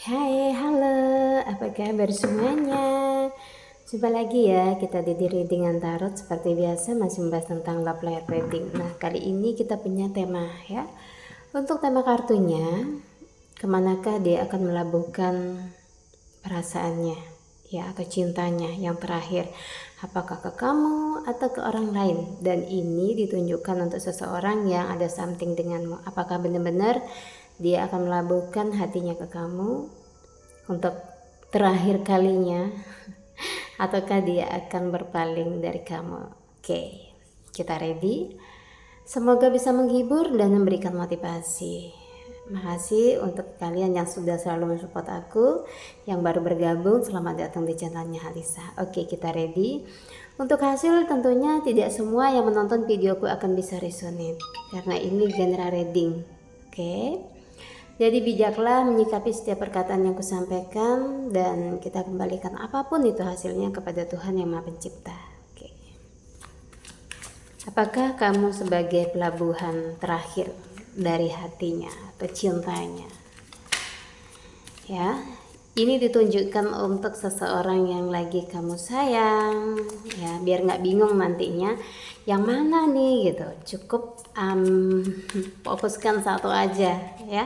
Hai, halo, apa kabar semuanya? Jumpa lagi ya, kita di Reading Tarot seperti biasa masih membahas tentang love life reading. Nah, kali ini kita punya tema ya. Untuk tema kartunya, kemanakah dia akan melabuhkan perasaannya ya atau cintanya yang terakhir? Apakah ke kamu atau ke orang lain? Dan ini ditunjukkan untuk seseorang yang ada something denganmu. Apakah benar-benar dia akan melabuhkan hatinya ke kamu untuk terakhir kalinya ataukah dia akan berpaling dari kamu? Oke, kita ready. Semoga bisa menghibur dan memberikan motivasi. Makasih untuk kalian yang sudah selalu mensupport aku, yang baru bergabung, selamat datang di channelnya Halisa. Oke, kita ready. Untuk hasil tentunya tidak semua yang menonton videoku akan bisa resonate karena ini genre reading. Oke. Jadi bijaklah menyikapi setiap perkataan yang kusampaikan dan kita kembalikan apapun itu hasilnya kepada Tuhan yang Maha Pencipta. Oke. Apakah kamu sebagai pelabuhan terakhir dari hatinya atau cintanya? Ya, ini ditunjukkan untuk seseorang yang lagi kamu sayang, ya biar nggak bingung nantinya yang mana nih gitu. Cukup fokuskan satu aja ya.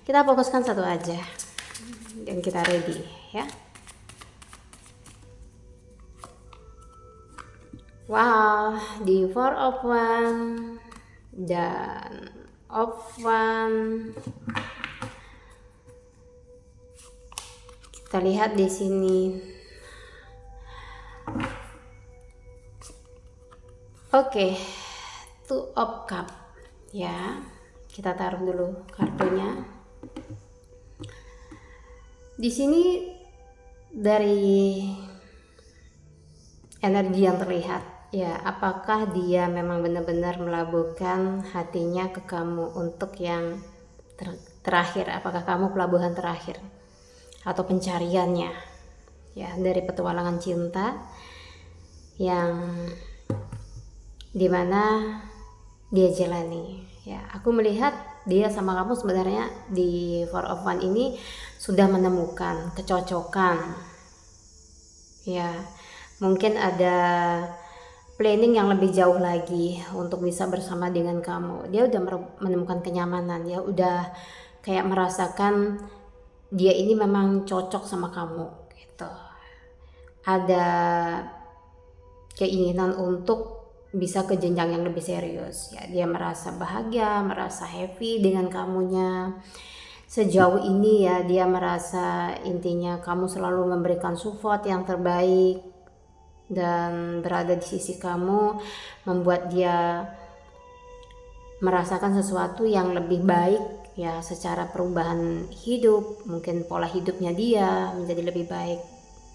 Kita fokuskan satu aja dan kita ready ya. Wow, di four of one dan of one. Kita lihat di sini. Oke, two of cup ya. Kita taruh dulu kartunya. Di sini dari energi yang terlihat ya, apakah dia memang benar-benar melabuhkan hatinya ke kamu untuk yang terakhir? Apakah kamu pelabuhan terakhir atau pencariannya ya dari petualangan cinta yang dimana dia jalani ya. Aku melihat dia sama kamu sebenarnya di Four of One ini sudah menemukan kecocokan ya. Mungkin ada planning yang lebih jauh lagi untuk bisa bersama dengan kamu. Dia udah menemukan kenyamanan ya, udah kayak merasakan dia ini memang cocok sama kamu gitu. Ada keinginan untuk bisa ke jenjang yang lebih serius ya. Dia merasa bahagia, merasa happy dengan kamunya. Sejauh ini ya dia merasa intinya kamu selalu memberikan support yang terbaik dan berada di sisi kamu, membuat dia merasakan sesuatu yang lebih baik ya, secara perubahan hidup. Mungkin pola hidupnya dia menjadi lebih baik,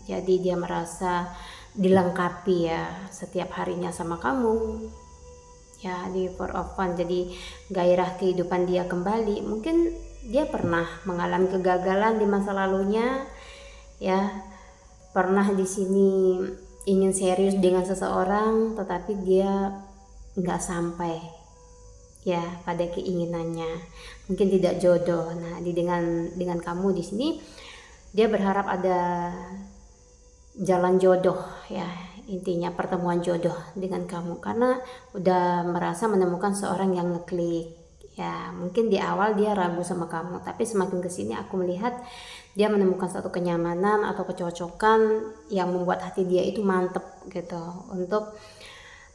jadi dia merasa dilengkapi ya setiap harinya sama kamu ya di Four of One. Jadi gairah kehidupan dia kembali. Mungkin dia pernah mengalami kegagalan di masa lalunya ya, pernah di sini ingin serius dengan seseorang tetapi dia nggak sampai ya pada keinginannya, mungkin tidak jodoh. Nah, dengan kamu di sini dia berharap ada jalan jodoh ya, intinya pertemuan jodoh dengan kamu karena udah merasa menemukan seorang yang ngeklik ya. Mungkin di awal dia ragu sama kamu, tapi semakin kesini aku melihat dia menemukan satu kenyamanan atau kecocokan yang membuat hati dia itu mantep gitu untuk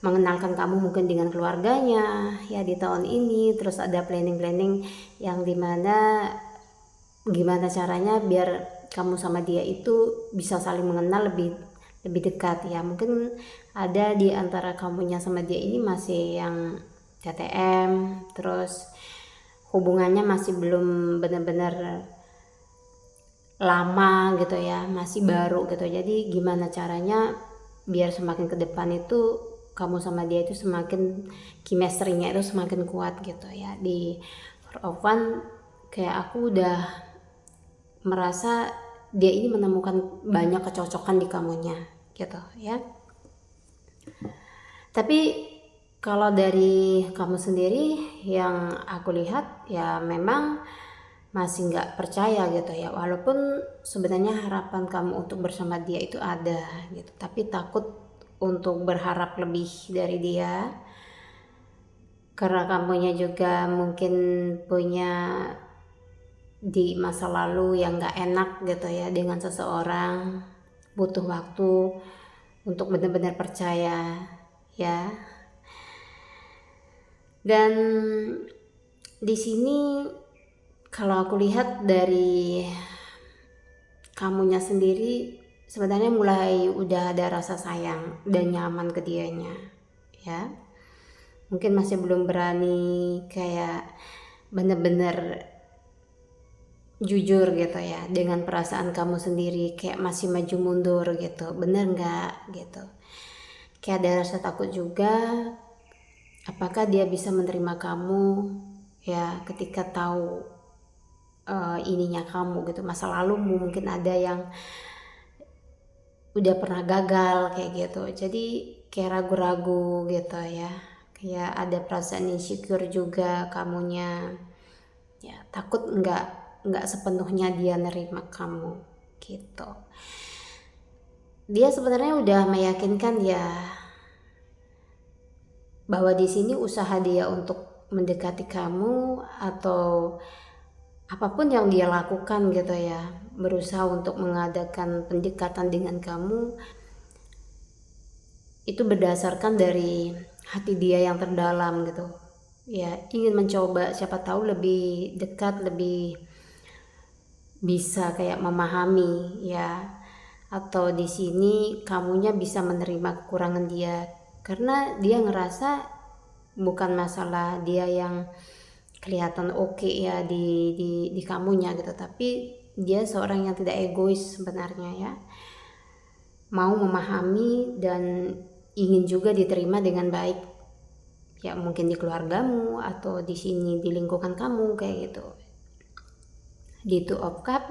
mengenalkan kamu mungkin dengan keluarganya ya di tahun ini. Terus ada planning yang dimana gimana caranya biar kamu sama dia itu bisa saling mengenal lebih dekat ya. Mungkin ada di antara kamunya sama dia ini masih yang TTM, terus hubungannya masih belum benar-benar lama gitu ya, masih baru gitu. Jadi gimana caranya biar semakin ke depan itu kamu sama dia itu semakin chemistry-nya itu semakin kuat gitu ya. Di Four of One kayak aku udah merasa dia ini menemukan banyak kecocokan di kamunya gitu ya. Tapi kalau dari kamu sendiri yang aku lihat ya memang masih nggak percaya gitu ya, walaupun sebenarnya harapan kamu untuk bersama dia itu ada gitu, tapi takut untuk berharap lebih dari dia karena kamunya juga mungkin punya di masa lalu yang nggak enak gitu ya dengan seseorang, butuh waktu untuk benar-benar percaya ya. Dan di sini kalau aku lihat dari kamunya sendiri sebenarnya mulai udah ada rasa sayang dan nyaman ke dianya ya. Mungkin masih belum berani kayak bener-bener jujur gitu ya dengan perasaan kamu sendiri, kayak masih maju mundur gitu, bener nggak gitu. Kayak ada rasa takut juga, apakah dia bisa menerima kamu ya ketika tahu ininya kamu gitu, masa lalumu mungkin ada yang udah pernah gagal kayak gitu, jadi kayak ragu-ragu gitu ya, kayak ada perasaan insecure juga kamunya ya, takut nggak sepenuhnya dia nerima kamu gitu. Dia sebenarnya udah meyakinkan ya bahwa di sini usaha dia untuk mendekati kamu atau apapun yang dia lakukan gitu ya, berusaha untuk mengadakan pendekatan dengan kamu itu berdasarkan dari hati dia yang terdalam gitu ya, ingin mencoba siapa tahu lebih dekat, lebih bisa kayak memahami ya, atau di sini kamunya bisa menerima kekurangan dia karena dia ngerasa bukan masalah dia yang kelihatan oke ya di kamunya gitu, tapi dia seorang yang tidak egois sebenarnya ya, mau memahami dan ingin juga diterima dengan baik ya, mungkin di keluargamu atau di sini di lingkungan kamu kayak gitu. Di Two of Cup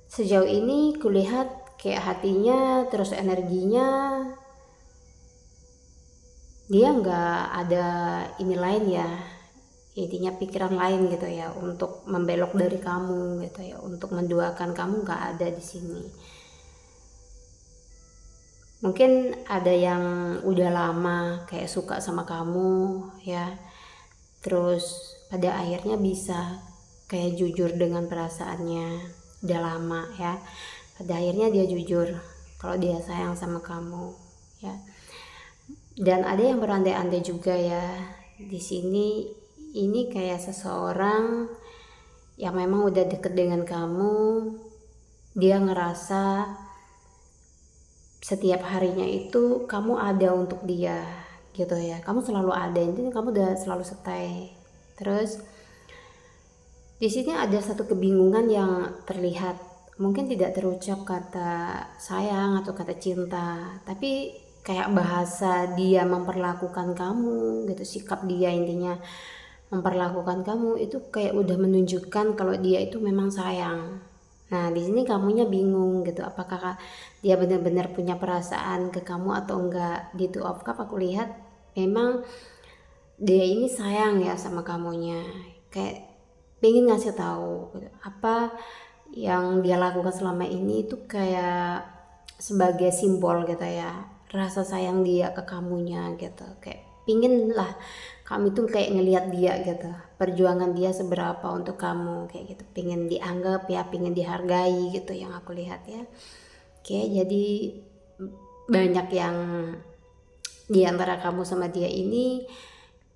sejauh ini kulihat kayak hatinya terus energinya dia nggak ada ini lain ya, intinya pikiran lain gitu ya untuk membelok dari kamu gitu ya, untuk menduakan kamu nggak ada di sini. Mungkin ada yang udah lama kayak suka sama kamu ya, terus pada akhirnya bisa kayak jujur dengan perasaannya, udah lama ya, pada akhirnya dia jujur kalau dia sayang sama kamu ya. Dan ada yang berandai-andai juga ya di sini, ini kayak seseorang yang memang udah deket dengan kamu, dia ngerasa setiap harinya itu kamu ada untuk dia gitu ya, kamu selalu ada, intinya kamu udah selalu stay. Terus di sini ada satu kebingungan yang terlihat, mungkin tidak terucap kata sayang atau kata cinta, tapi kayak bahasa dia memperlakukan kamu gitu, sikap dia intinya memperlakukan kamu itu kayak udah menunjukkan kalau dia itu memang sayang. Nah di sini kamunya bingung gitu, apakah dia benar-benar punya perasaan ke kamu atau enggak. Di Two of Cup aku lihat memang dia ini sayang ya sama kamunya, kayak pengen ngasih tahu gitu, apa yang dia lakukan selama ini itu kayak sebagai simbol gitu ya, rasa sayang dia ke kamunya gitu, kayak pingin lah kamu itu kayak ngelihat dia gitu, perjuangan dia seberapa untuk kamu kayak gitu, pengen dianggap ya, pengen dihargai gitu yang aku lihat ya. Oke, jadi banyak yang di antara kamu sama dia ini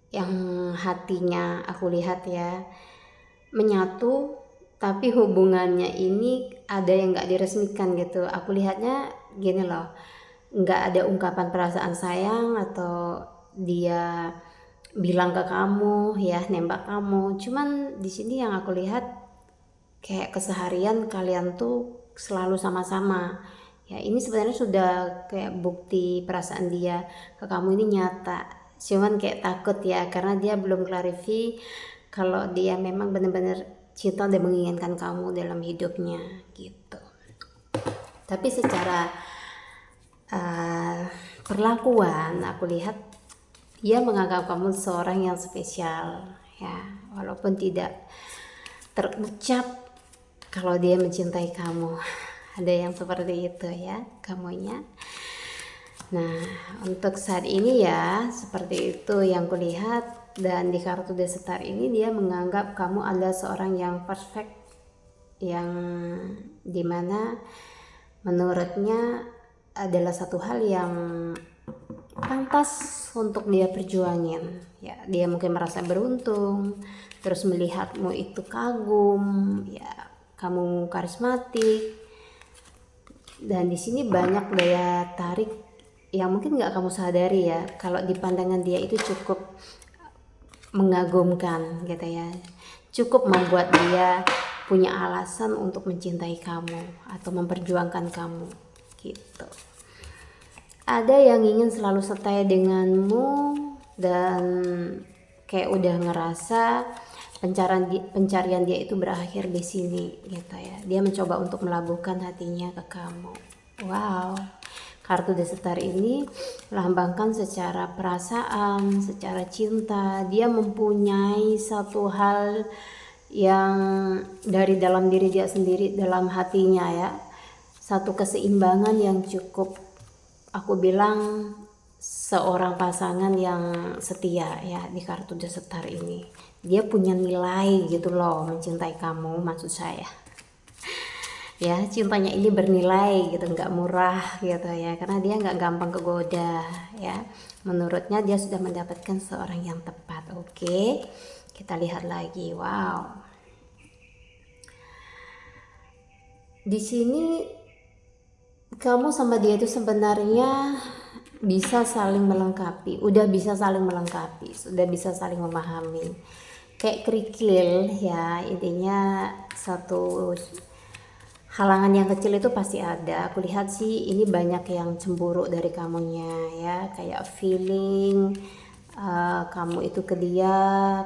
yang hatinya aku lihat ya menyatu, tapi hubungannya ini ada yang nggak diresmikan gitu. Aku lihatnya gini loh, nggak ada ungkapan perasaan sayang atau dia bilang ke kamu ya, nembak kamu. Cuman di sini yang aku lihat kayak keseharian kalian tuh selalu sama-sama ya, ini sebenarnya sudah kayak bukti perasaan dia ke kamu ini nyata, cuman kayak takut ya karena dia belum clarify kalau dia memang benar-benar cinta dan menginginkan kamu dalam hidupnya gitu. Tapi secara perlakuan aku lihat dia menganggap kamu seorang yang spesial ya, walaupun tidak terucap kalau dia mencintai kamu. Ada yang seperti itu ya kamunya. Nah, untuk saat ini ya seperti itu yang kulihat. Dan di kartu The Star ini dia menganggap kamu adalah seorang yang perfect, yang dimana menurutnya adalah satu hal yang pantas untuk dia perjuangin ya. Dia mungkin merasa beruntung, terus melihatmu itu kagum ya, kamu karismatik, dan di sini banyak daya tarik yang mungkin nggak kamu sadari ya. Kalau di pandangan dia itu cukup mengagumkan gitu ya, cukup membuat dia punya alasan untuk mencintai kamu atau memperjuangkan kamu gitu. Ada yang ingin selalu setia denganmu dan kayak udah ngerasa pencarian dia itu berakhir di sini gitu ya. Dia mencoba untuk melabuhkan hatinya ke kamu. Wow, kartu The Star ini melambangkan secara perasaan, secara cinta. Dia mempunyai satu hal yang dari dalam diri dia sendiri, dalam hatinya ya, satu keseimbangan yang cukup, aku bilang seorang pasangan yang setia ya. Di kartu The Star ini dia punya nilai gitu loh mencintai kamu, maksud saya ya. Cintanya ini bernilai gitu, nggak murah gitu ya, karena dia nggak gampang kegoda ya. Menurutnya dia sudah mendapatkan seorang yang tepat. Oke, kita lihat lagi. Wow, di sini kamu sama dia itu sebenarnya bisa saling melengkapi, udah bisa saling melengkapi, sudah bisa saling memahami, kayak kerikil ya. Intinya satu halangan yang kecil itu pasti ada. Aku lihat sih ini banyak yang cemburu dari kamunya ya, kayak feeling kamu itu ke dia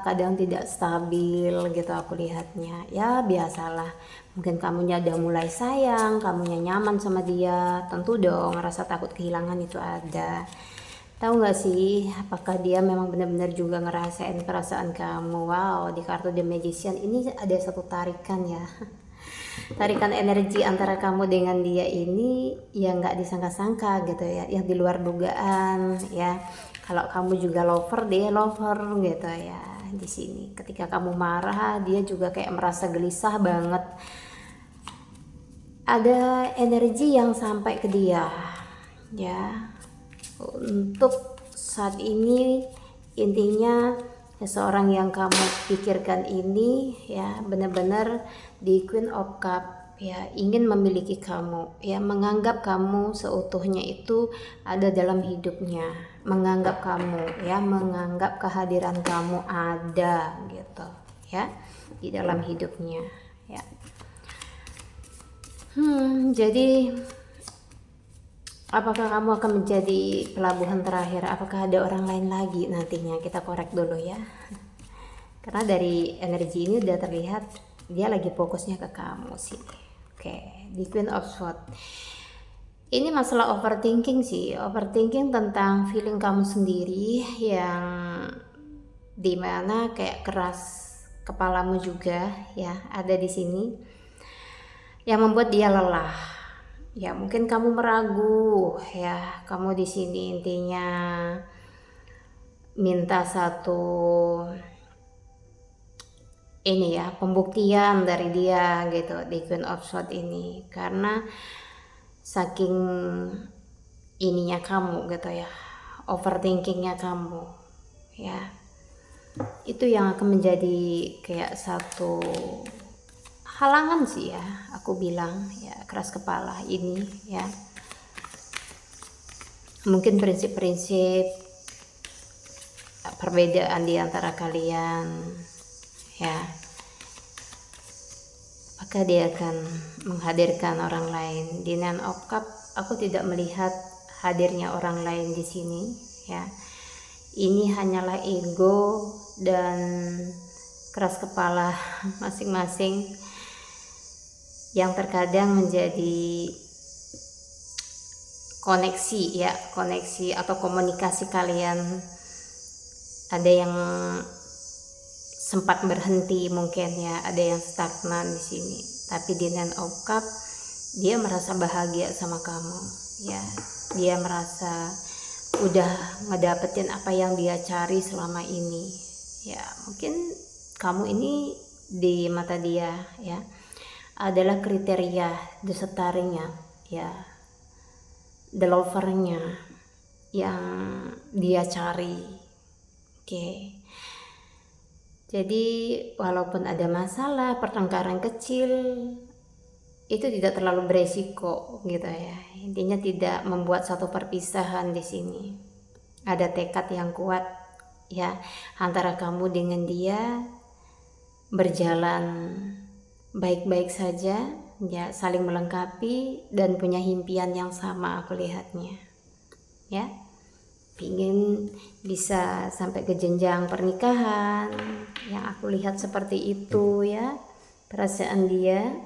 kadang tidak stabil gitu aku lihatnya ya. Biasalah, mungkin kamunya udah mulai sayang, kamunya nyaman sama dia, tentu dong rasa takut kehilangan itu ada. Tahu nggak sih, apakah dia memang benar-benar juga ngerasain perasaan kamu? Wow, di kartu The Magician ini ada satu tarikan ya, tarikan energi antara kamu dengan dia ini yang nggak disangka-sangka gitu ya, yang di luar dugaan ya. Kalau kamu juga lover, dia lover gitu ya. Di sini ketika kamu marah, dia juga kayak merasa gelisah banget. Ada energi yang sampai ke dia ya. Untuk saat ini intinya seseorang yang kamu pikirkan ini ya benar-benar di Queen of Cup ya, ingin memiliki kamu ya, menganggap kamu seutuhnya itu ada dalam hidupnya, menganggap kamu ya, menganggap kehadiran kamu ada gitu ya di dalam hidupnya ya. Jadi apakah kamu akan menjadi pelabuhan terakhir? Apakah ada orang lain lagi nantinya? Kita korek dulu ya. Karena dari energi ini udah terlihat dia lagi fokusnya ke kamu sih. Oke, di Queen of Swords. Ini masalah overthinking sih. Overthinking tentang feeling kamu sendiri yang dimana kayak keras kepalamu juga ya, ada di sini yang membuat dia lelah. Ya mungkin kamu meragu ya, kamu di sini intinya minta satu ini ya, pembuktian dari dia gitu di Queen of Swords ini, karena saking ininya kamu gitu ya, overthinkingnya kamu ya, itu yang akan menjadi kayak satu halangan sih ya, aku bilang ya, keras kepala ini ya. Mungkin prinsip-prinsip perbedaan di antara kalian ya, maka dia akan menghadirkan orang lain. Di Nine of Cups aku tidak melihat hadirnya orang lain di sini ya. Ini hanyalah ego dan keras kepala masing-masing yang terkadang menjadi koneksi ya, koneksi atau komunikasi kalian ada yang sempat berhenti mungkin ya, ada yang stagnan di sini. Tapi di Nine of Cup dia merasa bahagia sama kamu ya, dia merasa udah ngedapetin apa yang dia cari selama ini ya. Mungkin kamu ini di mata dia ya adalah kriteria the setarinya ya, the lovernya yang dia cari. Oke. Jadi walaupun ada masalah, pertengkaran kecil, itu tidak terlalu beresiko gitu ya. Intinya tidak membuat satu perpisahan di sini. Ada tekad yang kuat ya antara kamu dengan dia, berjalan baik-baik saja ya, saling melengkapi dan punya impian yang sama aku lihatnya ya. Pingin bisa sampai ke jenjang pernikahan, yang aku lihat seperti itu ya perasaan dia.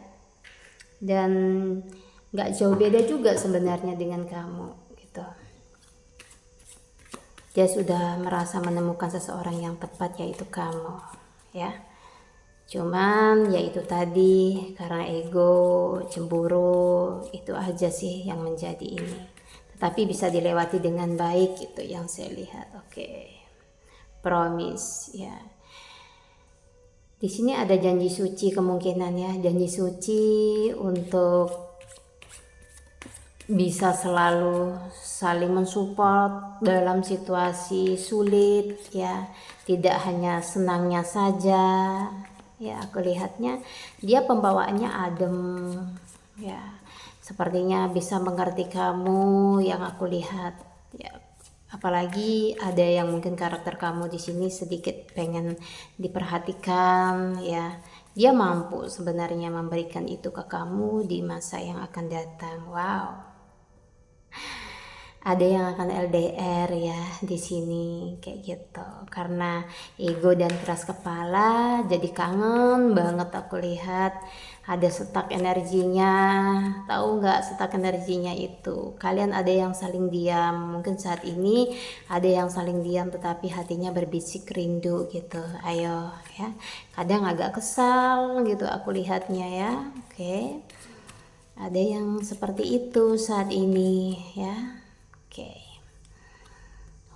Dan gak jauh beda juga sebenarnya dengan kamu gitu. Dia sudah merasa menemukan seseorang yang tepat, yaitu kamu ya. Cuman yaitu tadi karena ego, cemburu, itu aja sih yang menjadi ini. Tapi bisa dilewati dengan baik, itu yang saya lihat. Oke. Promise ya. Di sini ada janji suci kemungkinan ya, janji suci untuk bisa selalu saling mensupport dalam situasi sulit ya, tidak hanya senangnya saja ya. Aku lihatnya dia pembawaannya adem ya, sepertinya bisa mengerti kamu yang aku lihat ya. Apalagi ada yang mungkin karakter kamu di sini sedikit pengen diperhatikan ya. Dia mampu sebenarnya memberikan itu ke kamu di masa yang akan datang. Wow. Ada yang akan LDR ya di sini kayak gitu. Karena ego dan keras kepala jadi kangen banget aku lihat. Ada stuck energinya. Tahu nggak stuck energinya itu? Kalian ada yang saling diam. Mungkin saat ini ada yang saling diam tetapi hatinya berbisik rindu gitu. Ayo ya. Kadang agak kesal gitu aku lihatnya ya. Oke. Ada yang seperti itu saat ini ya. Oke.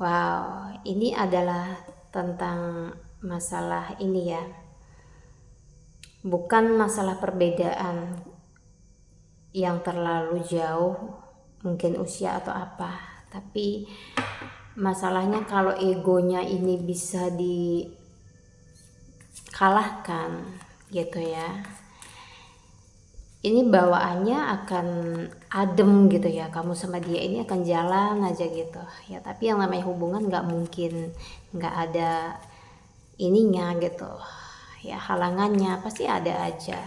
Wow, ini adalah tentang masalah ini ya. Bukan masalah perbedaan yang terlalu jauh, mungkin usia atau apa. Tapi masalahnya kalau egonya ini bisa dikalahkan gitu ya. Ini bawaannya akan adem gitu ya, kamu sama dia ini akan jalan aja gitu ya. Tapi yang namanya hubungan nggak mungkin nggak ada ininya gitu ya, halangannya pasti ada aja.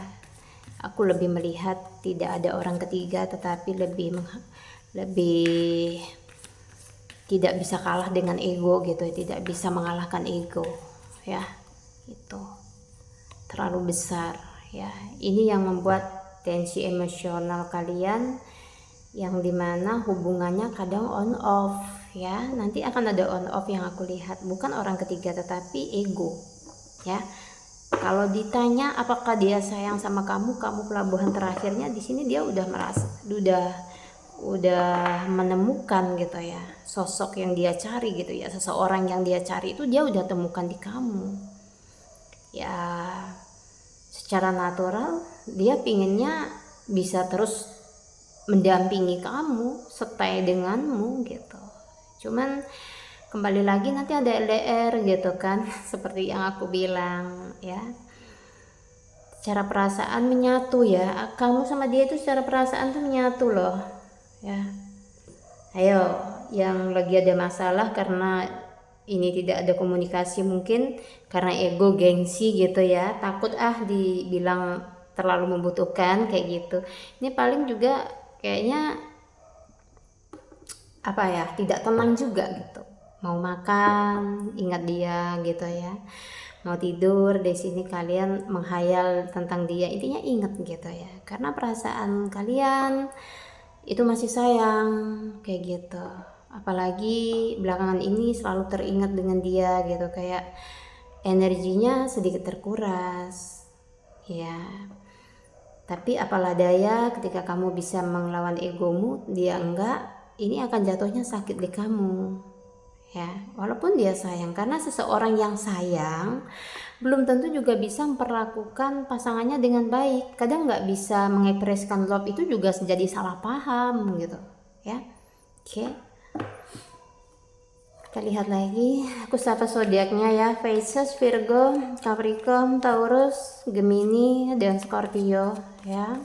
Aku lebih melihat tidak ada orang ketiga, tetapi lebih tidak bisa kalah dengan ego gitu, tidak bisa mengalahkan ego ya. Itu terlalu besar ya. Ini yang membuat tensi emosional kalian, yang dimana hubungannya kadang on off ya. Nanti akan ada on off yang aku lihat, bukan orang ketiga tetapi ego ya. Kalau ditanya apakah dia sayang sama kamu pelabuhan terakhirnya di sini, dia udah merasa udah menemukan gitu ya sosok yang dia cari gitu ya, seseorang yang dia cari itu dia udah temukan di kamu ya. Secara natural dia pinginnya bisa terus mendampingi kamu, stay denganmu gitu. Cuman kembali lagi nanti ada LDR gitu kan, seperti yang aku bilang ya. Secara perasaan menyatu ya, kamu sama dia itu secara perasaan tuh menyatu loh ya. Ayo, yang lagi ada masalah karena ini tidak ada komunikasi, mungkin karena ego, gengsi gitu ya, takut dibilang terlalu membutuhkan kayak gitu. Ini paling juga kayaknya apa ya, tidak tenang juga gitu. Mau makan ingat dia gitu ya, mau tidur di sini kalian menghayal tentang dia, intinya ingat gitu ya, karena perasaan kalian itu masih sayang kayak gitu. Apalagi belakangan ini selalu teringat dengan dia gitu, kayak energinya sedikit terkuras ya. Tapi apalah daya, ketika kamu bisa melawan egomu, dia enggak, ini akan jatuhnya sakit di kamu ya. Walaupun dia sayang, karena seseorang yang sayang belum tentu juga bisa memperlakukan pasangannya dengan baik. Kadang nggak bisa mengekspresikan love itu juga jadi salah paham gitu ya. Oke, kita lihat lagi kusapa zodiaknya ya. Pisces, Virgo, Capricorn, Taurus, Gemini, dan Scorpio ya.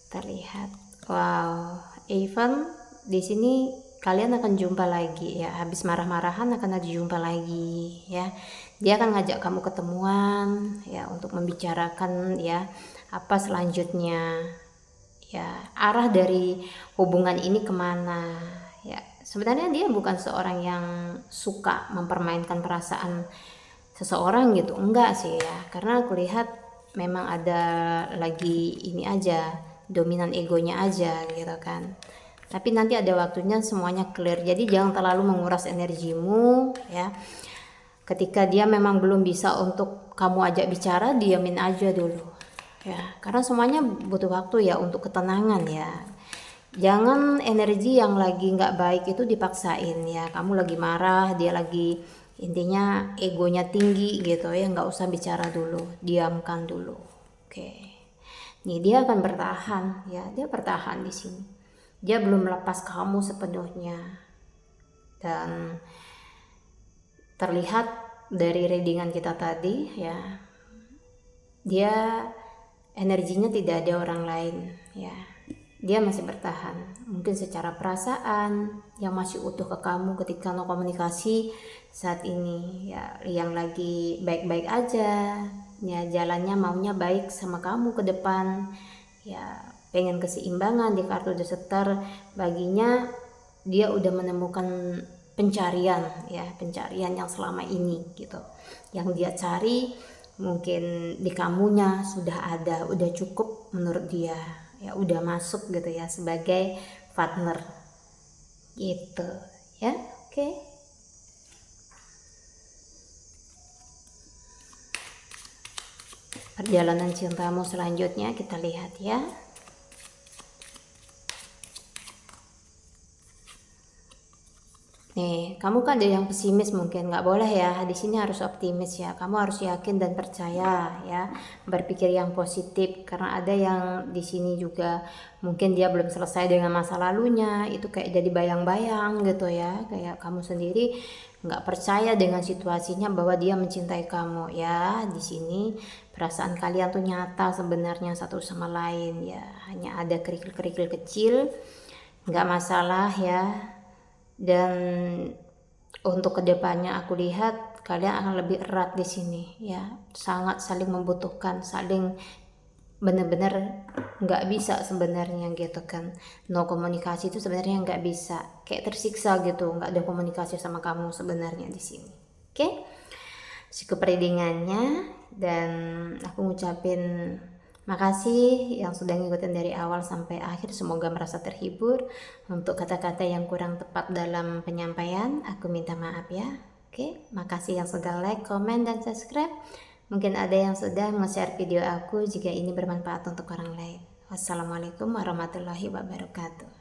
Kita lihat, wow, even di sini kalian akan jumpa lagi ya. Habis marah-marahan akan ada jumpa lagi ya. Dia akan ngajak kamu ketemuan ya, untuk membicarakan ya apa selanjutnya ya, arah dari hubungan ini kemana ya. Sebenarnya dia bukan seorang yang suka mempermainkan perasaan seseorang gitu, enggak sih ya, karena aku lihat memang ada lagi ini aja, dominan egonya aja gitu kan. Tapi nanti ada waktunya semuanya clear, jadi jangan terlalu menguras energimu ya. Ketika dia memang belum bisa untuk kamu ajak bicara, diamin aja dulu ya, karena semuanya butuh waktu ya untuk ketenangan ya. Jangan energi yang lagi nggak baik itu dipaksain ya. Kamu lagi marah, dia lagi, intinya egonya tinggi gitu ya, nggak usah bicara dulu, diamkan dulu. Oke, nih dia akan bertahan ya, dia bertahan di sini, dia belum melepas kamu sepenuhnya. Dan terlihat dari readingan kita tadi ya, dia energinya tidak ada orang lain ya, dia masih bertahan. Mungkin secara perasaan yang masih utuh ke kamu ketika no komunikasi saat ini ya, yang lagi baik-baik aja ya, jalannya maunya baik sama kamu ke depan ya, pengen keseimbangan di kartu The Star. Baginya dia udah menemukan pencarian ya, pencarian yang selama ini gitu, yang dia cari mungkin di kamunya sudah ada, udah cukup menurut dia ya, udah masuk gitu ya sebagai partner gitu ya. Oke. Perjalanan cintamu selanjutnya kita lihat ya. Nih, kamu kan ada yang pesimis, mungkin nggak boleh ya. Di sini harus optimis ya. Kamu harus yakin dan percaya ya. Berpikir yang positif, karena ada yang di sini juga mungkin dia belum selesai dengan masa lalunya. Itu kayak jadi bayang-bayang gitu ya. Kayak kamu sendiri nggak percaya dengan situasinya bahwa dia mencintai kamu ya. Di sini perasaan kalian tuh nyata sebenarnya satu sama lain ya. Hanya ada kerikil-kerikil kecil, nggak masalah ya. Dan untuk kedepannya aku lihat kalian akan lebih erat di sini ya, sangat saling membutuhkan, saling bener-bener nggak bisa sebenarnya gitu kan. No komunikasi itu sebenarnya nggak bisa, kayak tersiksa gitu, nggak ada komunikasi sama kamu sebenarnya di sini. Oke, cukup readingannya, dan aku ngucapin makasih yang sudah ngikutin dari awal sampai akhir, semoga merasa terhibur. Untuk kata-kata yang kurang tepat dalam penyampaian, aku minta maaf ya. Oke, makasih yang sudah like, komen, dan subscribe. Mungkin ada yang sudah nge-share video aku jika ini bermanfaat untuk orang lain. Wassalamualaikum warahmatullahi wabarakatuh.